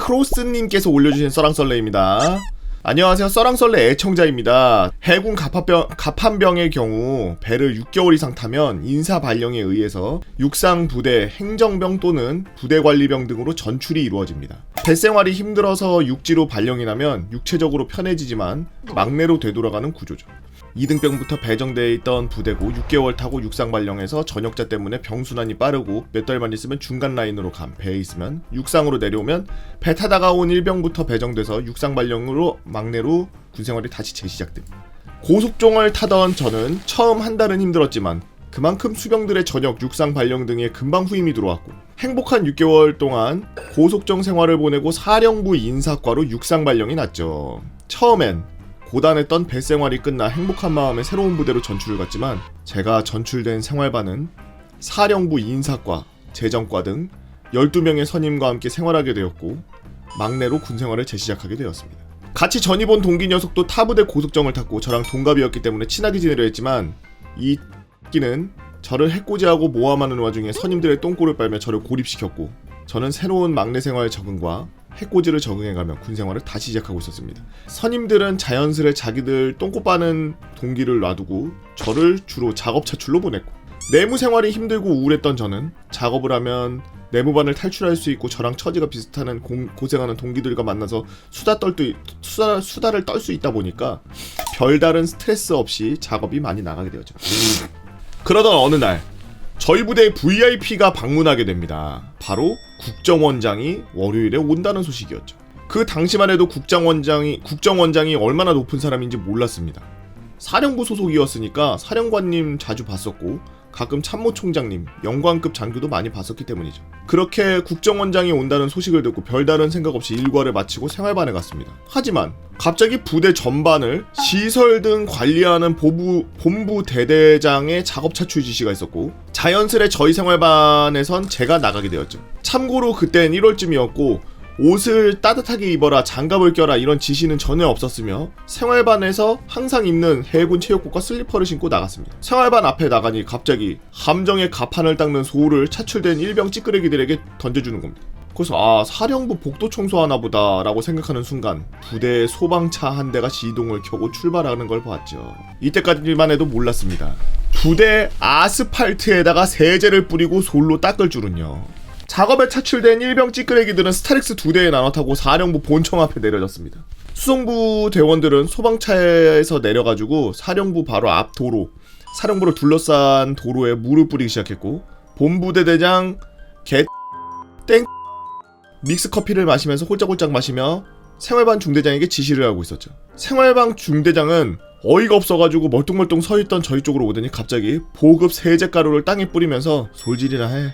크로스님께서 올려주신 썰랑썰레입니다. 안녕하세요. 썰랑썰레 애청자입니다. 해군 갑한병의 경우 배를 6개월 이상 타면 인사 발령에 의해서 육상부대 행정병 또는 부대관리병 등으로 전출이 이루어집니다. 배생활이 힘들어서 육지로 발령이 나면 육체적으로 편해지지만 막내로 되돌아가는 구조죠. 2등병부터 배정되어 있던 부대고 6개월 타고 육상 발령해서 전역자 때문에 병순환이 빠르고 몇 달만 있으면 중간 라인으로 배에 있으면 육상으로 내려오면 배 타다가 온 1병부터 배정돼서 육상 발령으로 막내로 군생활이 다시 재시작됩니다. 고속종을 타던 저는 처음 한 달은 힘들었지만 그만큼 수병들의 전역, 육상 발령 등에 금방 후임이 들어왔고 행복한 6개월 동안 고속종 생활을 보내고 사령부 인사과로 육상 발령이 났죠. 처음엔 고단했던 배 생활이 끝나 행복한 마음에 새로운 부대로 전출을 갔지만 제가 전출된 생활반은 사령부 인사과, 재정과 등 12명의 선임과 함께 생활하게 되었고 막내로 군생활을 재시작하게 되었습니다. 같이 전입 온 동기 녀석도 타부대 고속정을 탔고 저랑 동갑이었기 때문에 친하게 지내려 했지만 이 끼는 저를 해코지하고 모함하는 와중에 선임들의 똥꼬를 빨며 저를 고립시켰고 저는 새로운 막내 생활 적응과 해코지를 적응해가며 군생활을 다시 시작하고 있었습니다. 선임들은 자연스레 자기들 똥꼬 빠는 동기를 놔두고 저를 주로 작업 차출로 보냈고 내무 생활이 힘들고 우울했던 저는 작업을 하면 내무반을 탈출할 수 있고 저랑 처지가 비슷한 고생하는 동기들과 만나서 수다를 떨 수 있다 보니까 별다른 스트레스 없이 작업이 많이 나가게 되었죠. 그러던 어느 날 저희 부대에 VIP가 방문하게 됩니다. 바로 국정원장이 월요일에 온다는 소식이었죠. 그 당시만 해도 국정원장이 얼마나 높은 사람인지 몰랐습니다. 사령부 소속이었으니까 사령관님 자주 봤었고 가끔 참모총장님, 영관급 장교도 많이 봤었기 때문이죠. 그렇게 국정원장이 온다는 소식을 듣고 별다른 생각 없이 일과를 마치고 생활반에 갔습니다. 하지만 갑자기 부대 전반을 시설 등 관리하는 본부 대대장의 작업 차출 지시가 있었고 자연스레 저희 생활반에선 제가 나가게 되었죠. 참고로 그땐 1월쯤이었고 옷을 따뜻하게 입어라, 장갑을 껴라 이런 지시는 전혀 없었으며 생활반에서 항상 입는 해군 체육복과 슬리퍼를 신고 나갔습니다. 생활반 앞에 나가니 갑자기 함정의 갑판을 닦는 소를 차출된 일병 찌끄레기들에게 던져주는 겁니다. 그래서 사령부 복도 청소하나 보다 라고 생각하는 순간 부대의 소방차 한 대가 시동을 켜고 출발하는 걸 보았죠. 이때까지만 해도 몰랐습니다. 부대 아스팔트에다가 세제를 뿌리고 솔로 닦을 줄은요. 작업에 차출된 일병 찌끄레기들은 스타렉스 2대에 나눠 타고 사령부 본청 앞에 내려졌습니다. 수송부 대원들은 소방차에서 내려가지고 사령부 바로 앞 도로, 사령부를 둘러싼 도로에 물을 뿌리기 시작했고 본부대대장 땡 믹스커피를 마시면서 홀짝홀짝 마시며 생활반 중대장에게 지시를 하고 있었죠. 생활반 중대장은 어이가 없어가지고 멀뚱멀뚱 서있던 저희 쪽으로 오더니 갑자기 보급 세제가루를 땅에 뿌리면서 솔질이나 해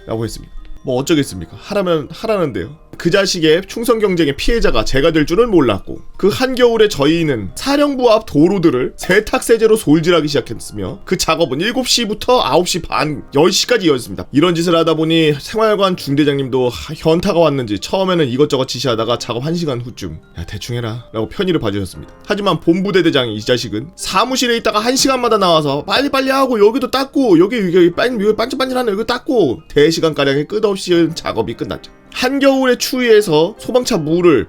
라고 했습니다. 뭐 어쩌겠습니까? 하라면 하라는데요. 그 자식의 충성 경쟁의 피해자가 제가 될 줄은 몰랐고 그 한겨울에 저희는 사령부 앞 도로들을 세탁세제로 솔질하기 시작했으며 그 작업은 7시부터 9시 반 10시까지 이어졌습니다. 이런 짓을 하다 보니 생활관 중대장님도 현타가 왔는지 처음에는 이것저것 지시하다가 작업 1시간 후쯤 야 대충 해라 라고 편의를 봐주셨습니다. 하지만 본부대대장이 이 자식은 사무실에 있다가 1시간마다 나와서 빨리빨리 하고 여기도 닦고 여기 반질반질하네 여기 닦고 대시간가량의 끝없이 작업이 끝났죠. 한겨울의 추위에서 소방차 물을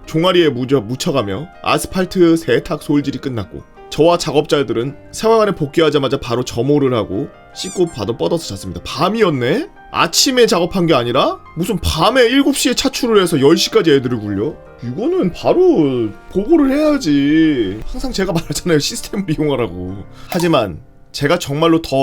종아리에 묻혀가며 아스팔트 세탁 솔질이 끝났고 저와 작업자들은 생활관에 복귀하자마자 바로 점호를 하고 씻고 바로 뻗어서 잤습니다. 밤이었네? 아침에 작업한 게 아니라 무슨 밤에 7시에 차출을 해서 10시까지 애들을 굴려? 이거는 바로 보고를 해야지. 항상 제가 말하잖아요. 시스템을 이용하라고. 하지만 제가 정말로 더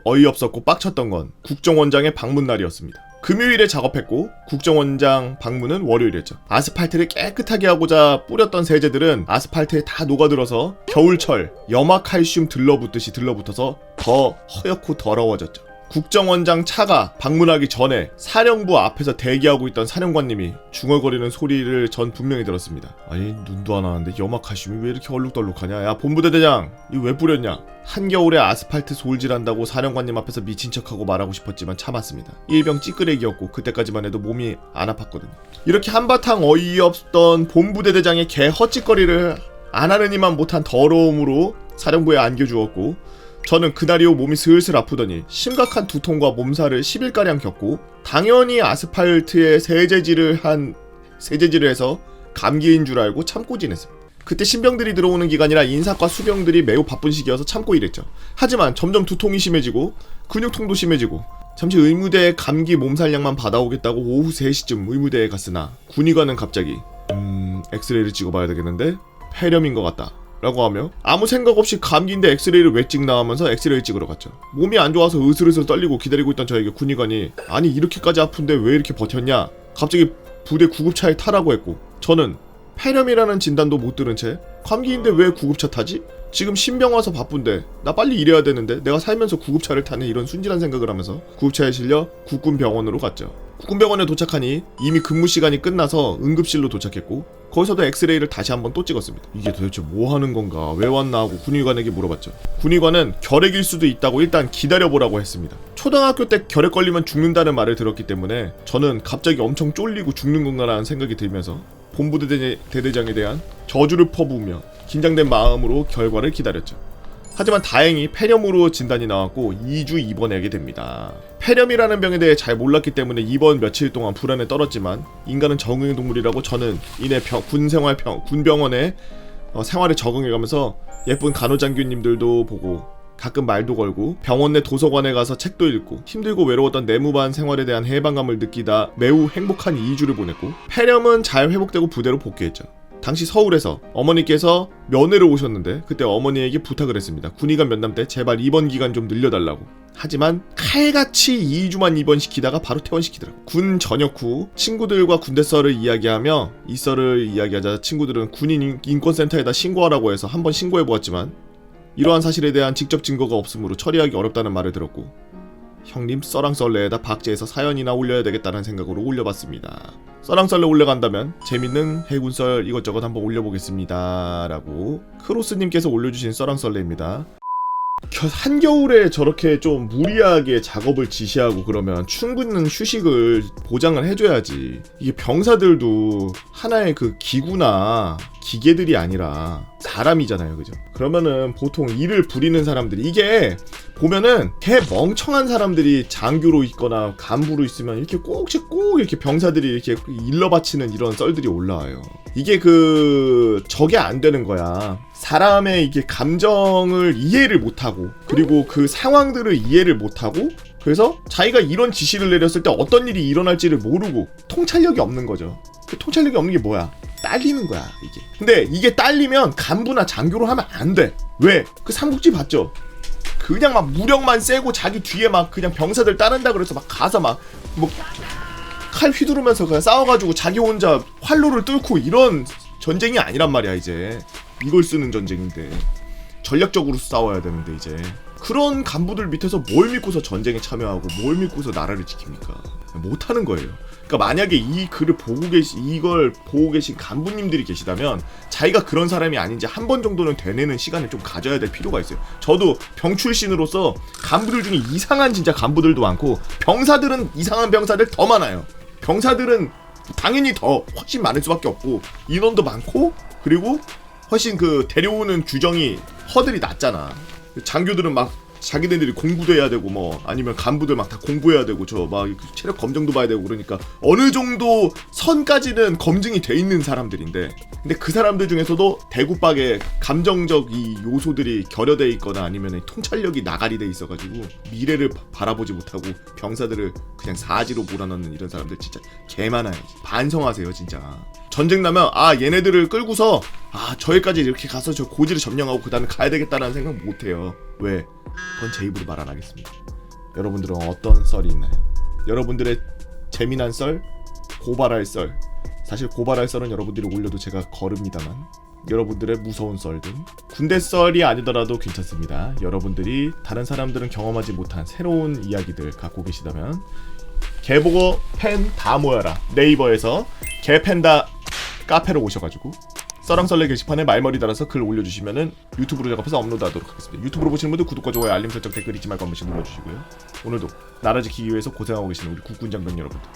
어이없었고 빡쳤던 건 국정원장의 방문 날이었습니다. 금요일에 작업했고 국정원장 방문은 월요일이었죠. 아스팔트를 깨끗하게 하고자 뿌렸던 세제들은 아스팔트에 다 녹아들어서 겨울철 염화칼슘 들러붙듯이 들러붙어서 더 허옇고 더러워졌죠. 국정원장 차가 방문하기 전에 사령부 앞에서 대기하고 있던 사령관님이 중얼거리는 소리를 전 분명히 들었습니다. 아니 눈도 안 와는데 염화칼슘이 왜 이렇게 얼룩덜룩하냐. 야 본부대대장 이거 왜 뿌렸냐. 한겨울에 아스팔트 솔질한다고 사령관님 앞에서 미친 척하고 말하고 싶었지만 참았습니다. 일병 찌끄레기였고 그때까지만 해도 몸이 안 아팠거든요. 이렇게 한바탕 어이없던 본부대대장의 개 헛짓거리를 안 하느니만 못한 더러움으로 사령부에 안겨주었고 저는 그날 이후 몸이 슬슬 아프더니 심각한 두통과 몸살을 10일가량 겪고 당연히 아스팔트에 세제질을 해서 감기인 줄 알고 참고 지냈습니다. 그때 신병들이 들어오는 기간이라 인사과 수병들이 매우 바쁜 시기여서 참고 일했죠. 하지만 점점 두통이 심해지고 근육통도 심해지고 잠시 의무대에 감기 몸살약만 받아오겠다고 오후 3시쯤 의무대에 갔으나 군의관은 갑자기 엑스레이를 찍어봐야 되겠는데 폐렴인 것 같다 라고 하며 아무 생각 없이 감기인데 엑스레이를 왜 찍나 하면서 엑스레이를 찍으러 갔죠. 몸이 안 좋아서 으슬으슬 떨리고 기다리고 있던 저에게 군의관이 아니 이렇게까지 아픈데 왜 이렇게 버텼냐 갑자기 부대 구급차에 타라고 했고 저는 폐렴이라는 진단도 못 들은 채 감기인데 왜 구급차 타지? 지금 신병 와서 바쁜데 나 빨리 일해야 되는데 내가 살면서 구급차를 타네 이런 순진한 생각을 하면서 구급차에 실려 국군병원으로 갔죠. 국군병원에 도착하니 이미 근무 시간이 끝나서 응급실로 도착했고 거기서도 엑스레이를 다시 한번 또 찍었습니다. 이게 도대체 뭐 하는 건가 왜 왔나 하고 군의관에게 물어봤죠. 군의관은 결핵일 수도 있다고 일단 기다려보라고 했습니다. 초등학교 때 결핵 걸리면 죽는다는 말을 들었기 때문에 저는 갑자기 엄청 쫄리고 죽는 건가라는 생각이 들면서 본부대대장에 대한 저주를 퍼부으며 긴장된 마음으로 결과를 기다렸죠. 하지만 다행히 폐렴으로 진단이 나왔고 2주 입원하게 됩니다. 폐렴이라는 병에 대해 잘 몰랐기 때문에 입원 며칠 동안 불안에 떨었지만 인간은 적응의 동물이라고 저는 이내 군병원에 생활에 적응해가면서 예쁜 간호장교님들도 보고 가끔 말도 걸고 병원 내 도서관에 가서 책도 읽고 힘들고 외로웠던 내무반 생활에 대한 해방감을 느끼다 매우 행복한 2주를 보냈고 폐렴은 잘 회복되고 부대로 복귀했죠. 당시 서울에서 어머니께서 면회를 오셨는데 그때 어머니에게 부탁을 했습니다. 군의관 면담 때 제발 입원 기간 좀 늘려달라고. 하지만 칼같이 2주만 입원시키다가 바로 퇴원시키더라고. 군 전역 후 친구들과 군대 썰을 이야기하며 이 썰을 이야기하자 친구들은 군인 인권센터에다 신고하라고 해서 한번 신고해보았지만 이러한 사실에 대한 직접 증거가 없으므로 처리하기 어렵다는 말을 들었고 형님 썰랑썰레에다 박제해서 사연이나 올려야 되겠다는 생각으로 올려봤습니다. 썰랑썰레 올려간다면 재밌는 해군썰 이것저것 한번 올려보겠습니다 라고 크로스님께서 올려주신 썰랑썰레입니다. 한겨울에 저렇게 좀 무리하게 작업을 지시하고 그러면 충분한 휴식을 보장을 해줘야지. 이게 병사들도 하나의 그 기구나 기계들이 아니라 사람이잖아요, 그죠? 그러면은 보통 일을 부리는 사람들이 이게 보면은 개 멍청한 사람들이 장교로 있거나 간부로 있으면 이렇게 꼭 이렇게 병사들이 이렇게 일러 바치는 이런 썰들이 올라와요. 이게 저게 안 되는 거야. 사람의 이게 감정을 이해를 못하고 그리고 그 상황들을 이해를 못하고 그래서 자기가 이런 지시를 내렸을 때 어떤 일이 일어날지를 모르고 통찰력이 없는 거죠. 그 통찰력이 없는 게 뭐야? 딸리는 거야 이게. 근데 이게 딸리면 간부나 장교로 하면 안 돼. 왜? 그 삼국지 봤죠? 그냥 막 무력만 세고 자기 뒤에 막 그냥 병사들 따른다 그래서 막 가서 막 뭐 칼 휘두르면서 그냥 싸워가지고 자기 혼자 활로를 뚫고 이런 전쟁이 아니란 말이야. 이제 이걸 쓰는 전쟁인데 전략적으로 싸워야 되는데 이제 그런 간부들 밑에서 뭘 믿고서 전쟁에 참여하고 뭘 믿고서 나라를 지킵니까? 못하는 거예요. 그러니까 만약에 이 글을 이걸 보고 계신 간부님들이 계시다면 자기가 그런 사람이 아닌지 한 번 정도는 되뇌는 시간을 좀 가져야 될 필요가 있어요. 저도 병 출신으로서 간부들 중에 이상한 진짜 간부들도 많고 병사들은 이상한 병사들 더 많아요. 병사들은 당연히 더 훨씬 많을 수밖에 없고 인원도 많고 그리고 훨씬 그 데려오는 규정이 허들이 낮잖아. 장교들은 막 자기네들이 공부도 해야 되고 뭐 아니면 간부들 막 다 공부해야 되고 저 막 체력 검정도 봐야 되고 그러니까 어느 정도 선까지는 검증이 돼 있는 사람들인데 근데 그 사람들 중에서도 대구박에 감정적 이 요소들이 결여돼 있거나 아니면 통찰력이 나가리 돼 있어가지고 미래를 바라보지 못하고 병사들을 그냥 사지로 몰아넣는 이런 사람들 진짜 개 많아요. 반성하세요 진짜. 전쟁 나면 얘네들을 끌고서 저기까지 이렇게 가서 저 고지를 점령하고 그 다음에 가야 되겠다라는 생각 못해요. 왜? 그건 제 입으로 말 안 하겠습니다. 여러분들은 어떤 썰이 있나요? 여러분들의 재미난 썰, 고발할 썰. 사실 고발할 썰은 여러분들이 올려도 제가 거릅니다만 여러분들의 무서운 썰들, 군대 썰이 아니더라도 괜찮습니다. 여러분들이 다른 사람들은 경험하지 못한 새로운 이야기들 갖고 계시다면 개보고 팬 다 모여라 네이버에서 개팬다 카페로 오셔가지고 썰랑썰레 게시판에 말머리 달아서 글 올려주시면은 유튜브로 작업해서 업로드하도록 하겠습니다. 유튜브로 보시는 분들 구독과 좋아요, 알림 설정, 댓글 잊지 말고 한 번씩 눌러주시고요. 오늘도 나라 지키기 위해서 고생하고 계시는 우리 국군 장병 여러분들